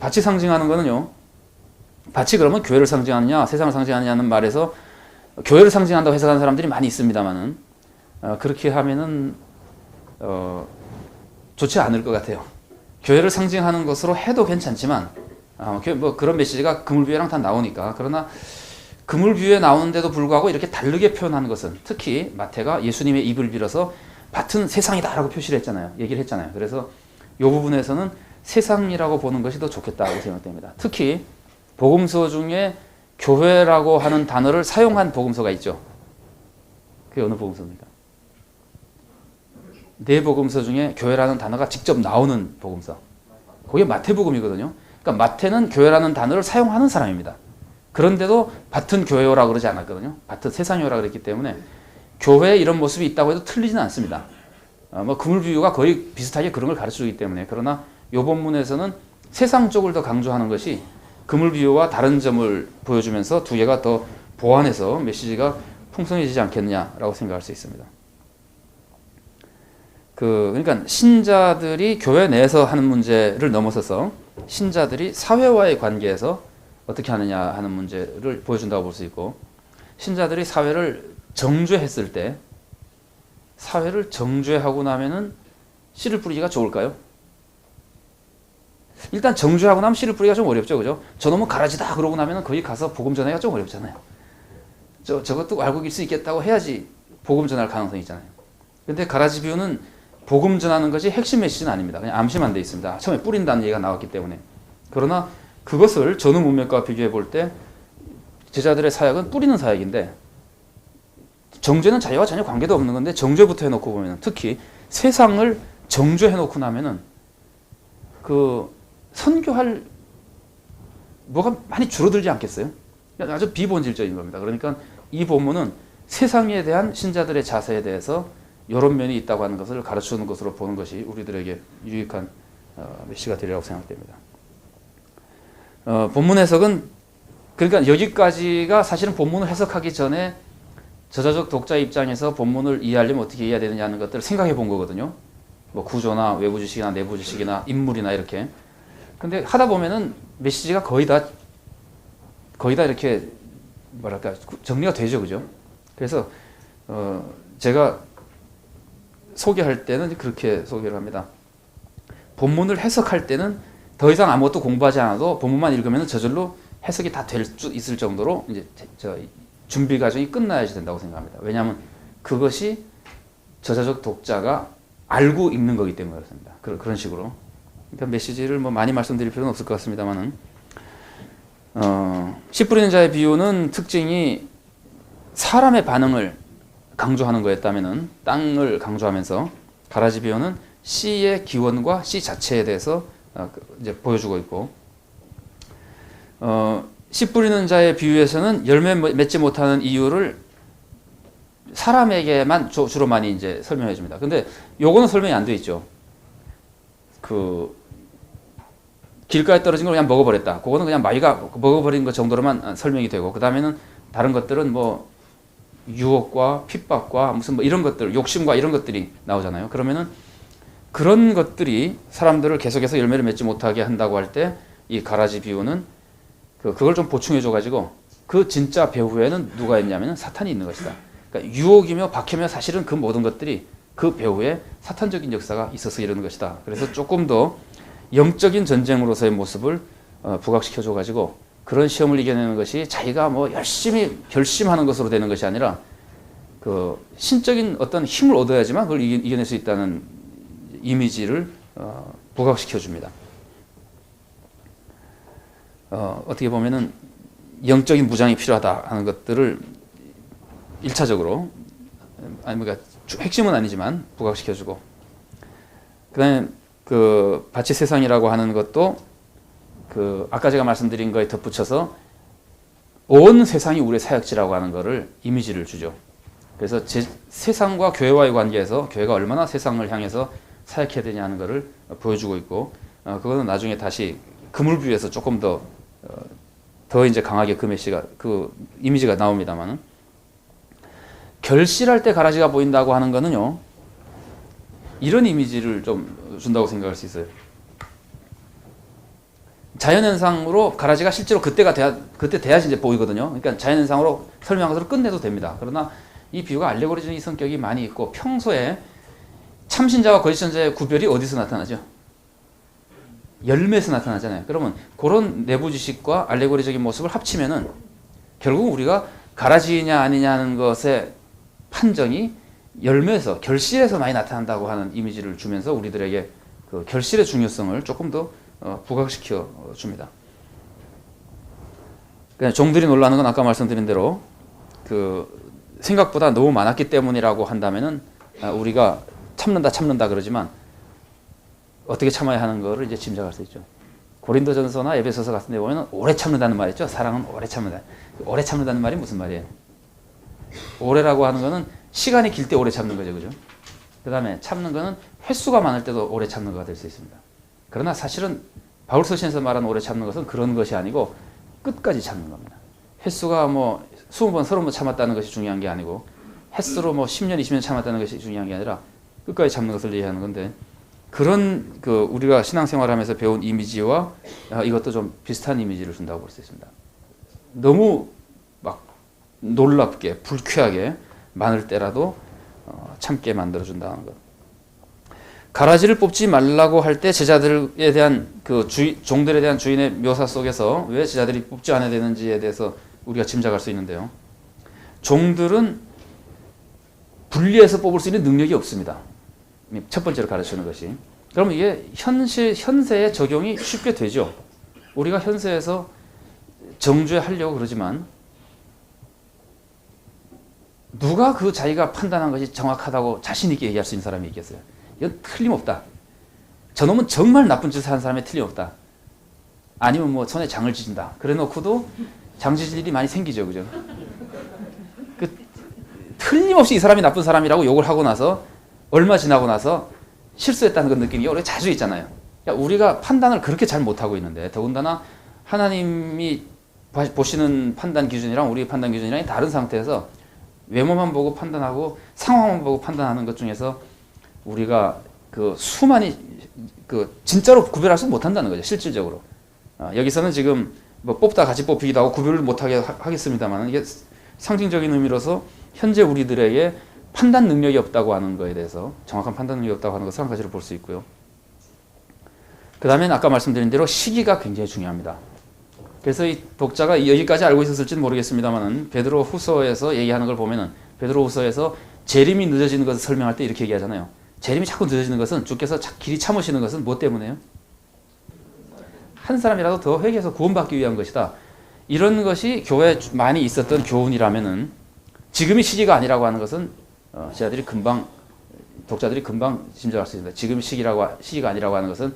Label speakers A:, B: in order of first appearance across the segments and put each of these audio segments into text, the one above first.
A: 밭이 상징하는 거는요. 밭이 그러면 교회를 상징하느냐 세상을 상징하느냐는 말에서 교회를 상징한다고 해석하는 사람들이 많이 있습니다만은 그렇게 하면은 좋지 않을 것 같아요. 교회를 상징하는 것으로 해도 괜찮지만 뭐 그런 메시지가 그물뷰에랑 다 나오니까. 그러나 그물뷰에 나오는데도 불구하고 이렇게 다르게 표현하는 것은 특히 마태가 예수님의 입을 빌어서 밭은 세상이다라고 표시를 했잖아요. 얘기를 했잖아요. 그래서 이 부분에서는 세상이라고 보는 것이 더 좋겠다고 생각됩니다. 특히 복음서 중에 교회라고 하는 단어를 사용한 복음서가 있죠. 그게 어느 복음서입니까? 네 복음서 중에 교회라는 단어가 직접 나오는 복음서. 그게 마태복음이거든요. 그러니까 마태는 교회라는 단어를 사용하는 사람입니다. 그런데도 밭은 교회요라고 그러지 않았거든요. 밭은 세상이요라고 그랬기 때문에 교회에 이런 모습이 있다고 해도 틀리지는 않습니다. 뭐 그물비유가 거의 비슷하게 그런 걸 가르쳐주기 때문에. 그러나 이 본문에서는 세상 쪽을 더 강조하는 것이 그물비유와 다른 점을 보여주면서 두 개가 더 보완해서 메시지가 풍성해지지 않겠느냐라고 생각할 수 있습니다. 그러니까 신자들이 교회 내에서 하는 문제를 넘어서서 신자들이 사회와의 관계에서 어떻게 하느냐 하는 문제를 보여준다고 볼 수 있고, 신자들이 사회를 정죄했을 때 사회를 정죄하고 나면은 씨를 뿌리기가 좋을까요? 일단 정죄하고 나면 씨를 뿌리기가 좀 어렵죠, 그죠? 저놈은 가라지다 그러고 나면은 거기 가서 복음 전하기가 좀 어렵잖아요. 저것도 알고 있을 수 있겠다고 해야지 복음 전할 가능성이 있잖아요. 근데 가라지 비유는 복음 전하는 것이 핵심 메시지는 아닙니다. 그냥 암시만 돼 있습니다. 처음에 뿌린다는 얘기가 나왔기 때문에. 그러나 그것을 전후 문맥과 비교해 볼 때 제자들의 사역은 뿌리는 사역인데, 정죄는 자기와 전혀 관계도 없는 건데 정죄부터 해놓고 보면, 특히 세상을 정죄해놓고 나면은 그 선교할 뭐가 많이 줄어들지 않겠어요? 아주 비본질적인 겁니다. 그러니까 이 본문은 세상에 대한 신자들의 자세에 대해서 이런 면이 있다고 하는 것을 가르쳐주는 것으로 보는 것이 우리들에게 유익한 메시지가 되리라고 생각됩니다. 본문 해석은, 그러니까 여기까지가 사실은 본문을 해석하기 전에 저자적 독자 입장에서 본문을 이해하려면 어떻게 이해해야 되느냐는 것들을 생각해 본 거거든요. 뭐 구조나 외부 지식이나 내부 지식이나 인물이나 이렇게. 근데 하다 보면은 메시지가 거의 다 이렇게 뭐랄까 정리가 되죠, 그죠? 그래서 제가 소개할 때는 그렇게 소개를 합니다. 본문을 해석할 때는 더 이상 아무것도 공부하지 않아도 본문만 읽으면 저절로 해석이 다 될 수 있을 정도로 이제 준비 과정이 끝나야지 된다고 생각합니다. 왜냐하면 그것이 저자적 독자가 알고 읽는 거기 때문에 그렇습니다. 그런 식으로. 그러니까 메시지를 뭐 많이 말씀드릴 필요는 없을 것 같습니다만은, 씨 뿌리는 자의 비유는 특징이 사람의 반응을 강조하는 거였다면은 땅을 강조하면서, 가라지 비유는 씨의 기원과 씨 자체에 대해서 이제 보여주고 있고, 씨 뿌리는 자의 비유에서는 열매 맺지 못하는 이유를 사람에게만 주로 많이 이제 설명해 줍니다. 근데 요거는 설명이 안 돼 있죠. 길가에 떨어진 걸 그냥 먹어버렸다. 그거는 그냥 마귀가 먹어버린 것 정도로만 설명이 되고, 그 다음에는 다른 것들은 뭐 유혹과 핍박과 무슨 뭐 이런 것들, 욕심과 이런 것들이 나오잖아요. 그러면은 그런 것들이 사람들을 계속해서 열매를 맺지 못하게 한다고 할 때, 이 가라지 비유는 그걸 좀 보충해 줘가지고, 그 진짜 배후에는 누가 있냐면 사탄이 있는 것이다. 그러니까 유혹이며 박해며 사실은 그 모든 것들이 그 배후에 사탄적인 역사가 있어서 이러는 것이다. 그래서 조금 더 영적인 전쟁으로서의 모습을 부각시켜 줘가지고, 그런 시험을 이겨내는 것이 자기가 뭐 열심히 결심하는 것으로 되는 것이 아니라 그 신적인 어떤 힘을 얻어야지만 그걸 이겨낼 수 있다는 이미지를 부각시켜 줍니다. 어떻게 보면은 영적인 무장이 필요하다 하는 것들을 1차적으로, 아니 그러니까 핵심은 아니지만 부각시켜주고, 그다음에 그 밭이 세상이라고 하는 것도 아까 제가 말씀드린 거에 덧붙여서 온 세상이 우리의 사역지라고 하는 거를 이미지를 주죠. 그래서 세상과 교회와의 관계에서 교회가 얼마나 세상을 향해서 사역해야 되냐는 거를 보여주고 있고, 그거는 나중에 다시 그물뷰에서 조금 더 이제 강하게 그 이미지가 나옵니다만은, 결실할 때 가라지가 보인다고 하는 거는요, 이런 이미지를 좀 준다고 생각할 수 있어요. 자연현상으로 가라지가 실제로 그때 돼야지 이제 보이거든요. 그러니까 자연현상으로 설명한 것으로 끝내도 됩니다. 그러나 이 비유가 알레고리적인 성격이 많이 있고 평소에 참신자와 거짓선자의 구별이 어디서 나타나죠? 열매에서 나타나잖아요. 그러면 그런 내부 지식과 알레고리적인 모습을 합치면은 결국 우리가 가라지냐 아니냐 하는 것의 판정이 열매에서 결실에서 많이 나타난다고 하는 이미지를 주면서 우리들에게 그 결실의 중요성을 조금 더 부각시켜 줍니다. 그냥 종들이 놀라는 건 아까 말씀드린 대로 그 생각보다 너무 많았기 때문이라고 한다면은 우리가 참는다 그러지만 어떻게 참아야 하는 거를 이제 짐작할 수 있죠. 고린도전서나 에베소서 같은 데 보면 오래 참는다는 말이 있죠. 사랑은 오래 참는다. 오래 참는다는 말이 무슨 말이에요? 오래라고 하는 거는 시간이 길 때 오래 참는 거죠. 그죠? 그 다음에 참는 거는 횟수가 많을 때도 오래 참는 거가 될 수 있습니다. 그러나 사실은 바울 서신에서 말하는 오래 참는 것은 그런 것이 아니고 끝까지 참는 겁니다. 횟수가 뭐 20번, 30번 참았다는 것이 중요한 게 아니고 횟수로 뭐 10년, 20년 참았다는 것이 중요한 게 아니라 끝까지 참는 것을 얘기하는 건데 그런 그 우리가 신앙생활하면서 배운 이미지와 이것도 좀 비슷한 이미지를 준다고 볼 수 있습니다. 너무 막 놀랍게 불쾌하게 많을 때라도 참게 만들어준다는 것. 가라지를 뽑지 말라고 할 때 제자들에 대한 그 종들에 대한 주인의 묘사 속에서 왜 제자들이 뽑지 않아야 되는지에 대해서 우리가 짐작할 수 있는데요. 종들은 분리해서 뽑을 수 있는 능력이 없습니다. 첫 번째로 가르치는 것이. 그러면 이게 현세에 적용이 쉽게 되죠. 우리가 현세에서 정죄하려고 그러지만 누가 그 자기가 판단한 것이 정확하다고 자신 있게 얘기할 수 있는 사람이 있겠어요? 이건 틀림없다. 저놈은 정말 나쁜 짓을 한 사람이 틀림없다. 아니면 뭐 손에 장을 지진다. 그래 놓고도 장 지질 일이 많이 생기죠. 그죠? 틀림없이 이 사람이 나쁜 사람이라고 욕을 하고 나서 얼마 지나고 나서 실수했다는 걸 느끼는 게 우리가 자주 있잖아요. 그러니까 우리가 판단을 그렇게 잘 못하고 있는데 더군다나 하나님이 보시는 판단 기준이랑 우리의 판단 기준이랑 다른 상태에서 외모만 보고 판단하고 상황만 보고 판단하는 것 중에서 우리가 그 수많이 그 진짜로 구별할 수 못한다는 거죠. 실질적으로. 여기서는 지금 뭐 뽑다 같이 뽑히기도 하고 구별을 못하게 하겠습니다만 이게 상징적인 의미로서 현재 우리들에게 판단 능력이 없다고 하는 거에 대해서 정확한 판단 능력이 없다고 하는 것을 한 가지로 볼 수 있고요. 그 다음엔 아까 말씀드린 대로 시기가 굉장히 중요합니다. 그래서 이 독자가 여기까지 알고 있었을지는 모르겠습니다만 베드로 후서에서 얘기하는 걸 보면은 베드로 후서에서 재림이 늦어지는 것을 설명할 때 이렇게 얘기하잖아요. 재림이 자꾸 늦어지는 것은 주께서 길이 참으시는 것은 뭐 때문에요? 한 사람이라도 더 회개해서 구원받기 위한 것이다. 이런 것이 교회에 많이 있었던 교훈이라면은 지금이 시기가 아니라고 하는 것은 독자들이 금방 짐작할 수 있습니다. 지금 시기가 아니라고 하는 것은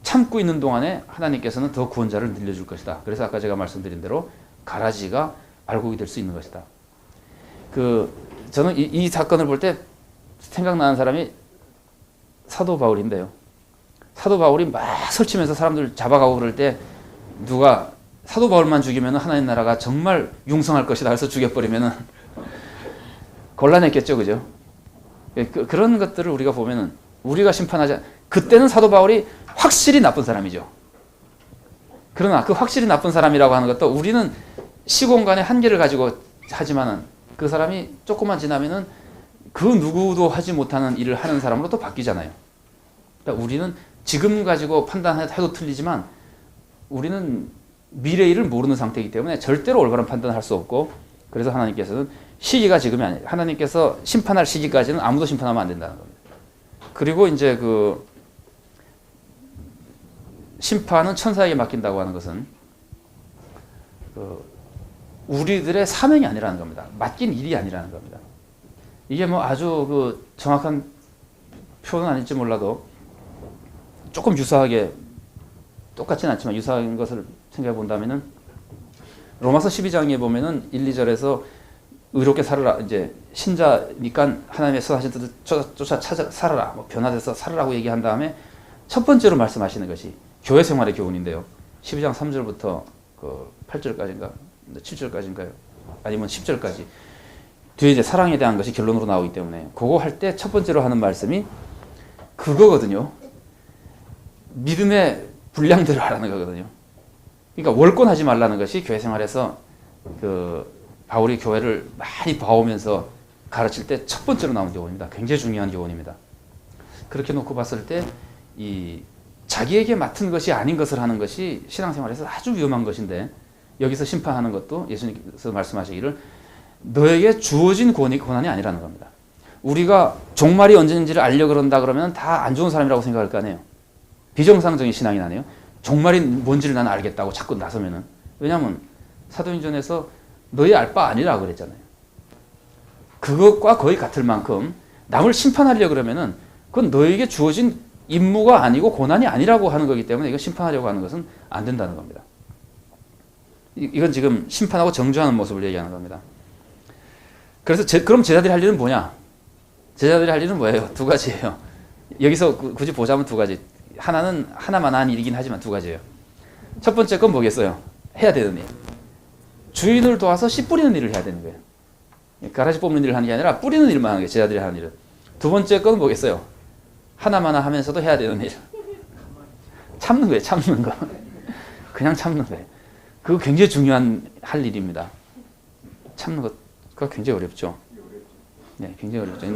A: 참고 있는 동안에 하나님께서는 더 구원자를 늘려줄 것이다. 그래서 아까 제가 말씀드린 대로 가라지가 알곡이 될 수 있는 것이다. 저는 이 사건을 볼 때 생각나는 사람이 사도 바울인데요. 사도 바울이 막 설치면서 사람들 잡아가고 그럴 때 누가 사도 바울만 죽이면 하나님 나라가 정말 융성할 것이다 해서 죽여버리면 곤란했겠죠. 그죠? 그런 것들을 우리가 보면은 우리가 심판하지 그때는 사도 바울이 확실히 나쁜 사람이죠. 그러나 그 확실히 나쁜 사람이라고 하는 것도 우리는 시공간의 한계를 가지고 하지만은 그 사람이 조금만 지나면은 그 누구도 하지 못하는 일을 하는 사람으로 또 바뀌잖아요. 그러니까 우리는 지금 가지고 판단해도 틀리지만 우리는 미래 일을 모르는 상태이기 때문에 절대로 올바른 판단을 할 수 없고 그래서 하나님께서는 시기가 지금이 아니에요. 하나님께서 심판할 시기까지는 아무도 심판하면 안 된다는 겁니다. 그리고 이제 그 심판은 천사에게 맡긴다고 하는 것은 우리들의 사명이 아니라는 겁니다. 맡긴 일이 아니라는 겁니다. 이게 뭐 아주 그 정확한 표현은 아닐지 몰라도 조금 유사하게 똑같지는 않지만 유사한 것을 생각해 본다면은 로마서 12장에 보면은 1, 2절에서 의롭게 살아라. 이제 신자니까 하나님의 선하신 뜻을 쫓아 살아라. 뭐 변화돼서 살아라고 얘기한 다음에 첫 번째로 말씀하시는 것이 교회 생활의 교훈인데요. 12장 3절부터 그 8절까지인가 7절까지인가요? 아니면 10절까지. 뒤에 이제 사랑에 대한 것이 결론으로 나오기 때문에 그거 할 때 첫 번째로 하는 말씀이 그거거든요. 믿음의 분량대로 하라는 거거든요. 그러니까 월권하지 말라는 것이 교회 생활에서 바울이 교회를 많이 봐오면서 가르칠 때 첫 번째로 나온 교훈입니다. 굉장히 중요한 교훈입니다. 그렇게 놓고 봤을 때 이 자기에게 맡은 것이 아닌 것을 하는 것이 신앙생활에서 아주 위험한 것인데, 여기서 심판하는 것도 예수님께서 말씀하시기를 너에게 주어진 고난이 아니라는 겁니다. 우리가 종말이 언제인지를 알려고 그런다 그러면 다 안 좋은 사람이라고 생각할 거 아니에요. 비정상적인 신앙이 나네요. 종말이 뭔지를 나는 알겠다고 자꾸 나서면은. 왜냐하면 사도행전에서 너희 알 바 아니라 그랬잖아요. 그것과 거의 같을 만큼 남을 심판하려고 그러면은 그건 너에게 주어진 임무가 아니고 고난이 아니라고 하는 거기 때문에 이거 심판하려고 하는 것은 안 된다는 겁니다. 이건 지금 심판하고 정죄하는 모습을 얘기하는 겁니다. 그래서 그럼 제자들이 할 일은 뭐냐? 제자들이 할 일은 뭐예요? 두 가지예요. 여기서 굳이 보자면 두 가지. 하나만 한 일이긴 하지만 두 가지예요. 첫 번째 건 뭐겠어요? 해야 되는 일. 주인을 도와서 씨 뿌리는 일을 해야 되는 거예요. 가라지 뽑는 일을 하는 게 아니라 뿌리는 일만 하는 게 제자들이 하는 일은. 두 번째 건 뭐겠어요? 하나만 하면서도 해야 되는 일. 참는 거예요. 참는 거. 그냥 참는 거예요. 그거 굉장히 중요한 할 일입니다. 참는 것가 굉장히 어렵죠. 네, 굉장히 어렵죠.